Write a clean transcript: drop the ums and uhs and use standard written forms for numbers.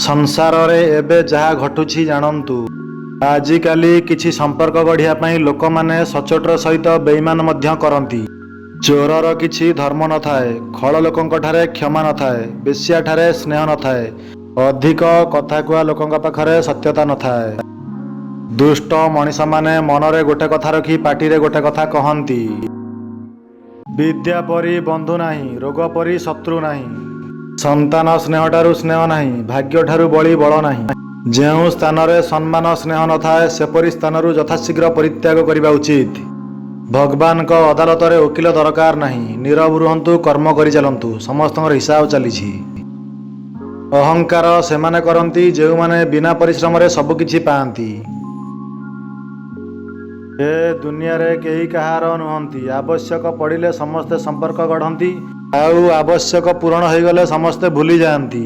ସଂସାରରେ ଏବେ ଯାହା ଘଟୁଛି ଜାଣନ୍ତୁ। ଆଜିକାଲି କିଛି ସମ୍ପର୍କ ଗଢ଼ିବା ପାଇଁ ଲୋକମାନେ ସଚ୍ଚୋଟର ସହିତ ବେଇମାନ ମଧ୍ୟ କରନ୍ତି। ଚୋରର କିଛି ଧର୍ମ ନଥାଏ, ଖଳ ଲୋକଙ୍କଠାରେ କ୍ଷମା ନଥାଏ, ବେଶ୍ୟାଠାରେ ସ୍ନେହ ନଥାଏ, ଅଧିକ କଥା କୁହା ଲୋକଙ୍କ ପାଖରେ ସତ୍ୟତା ନଥାଏ। ଦୁଷ୍ଟ ମଣିଷମାନେ ମନରେ ଗୋଟେ କଥା ରଖି ପାଟିରେ ଗୋଟେ କଥା କହନ୍ତି। ବିଦ୍ୟା ପରି ବନ୍ଧୁ ନାହିଁ, ରୋଗ ପରି ଶତ୍ରୁ ନାହିଁ। ସନ୍ତାନ ସ୍ନେହଠାରୁ ସ୍ନେହ ନାହିଁ, ଭାଗ୍ୟଠାରୁ ବଳି ବଳ ନାହିଁ। ଯେଉଁ ସ୍ଥାନରେ ସମ୍ମାନ ସ୍ନେହ ନଥାଏ ସେପରି ସ୍ଥାନରୁ ଯଥାଶୀଘ୍ର ପରିତ୍ୟାଗ କରିବା ଉଚିତ। ଭଗବାନଙ୍କ ଅଦାଲତରେ ଓକିଲ ଦରକାର ନାହିଁ। ନୀରବ ରୁହନ୍ତୁ, କର୍ମ କରି ଚାଲନ୍ତୁ, ସମସ୍ତଙ୍କର ହିସାବ ଚାଲିଛି। ଅହଙ୍କାର ସେମାନେ କରନ୍ତି ଯେଉଁମାନେ ବିନା ପରିଶ୍ରମରେ ସବୁକିଛି ପାଆନ୍ତି। ଏ ଦୁନିଆରେ କେହି କାହାର ନୁହନ୍ତି। ଆବଶ୍ୟକ ପଡ଼ିଲେ ସମସ୍ତେ ସମ୍ପର୍କ ଗଢ଼ନ୍ତି, ଆଉ ଆବଶ୍ୟକ ପୂରଣ ହୋଇଗଲେ ସମସ୍ତେ ଭୁଲି ଯାଆନ୍ତି।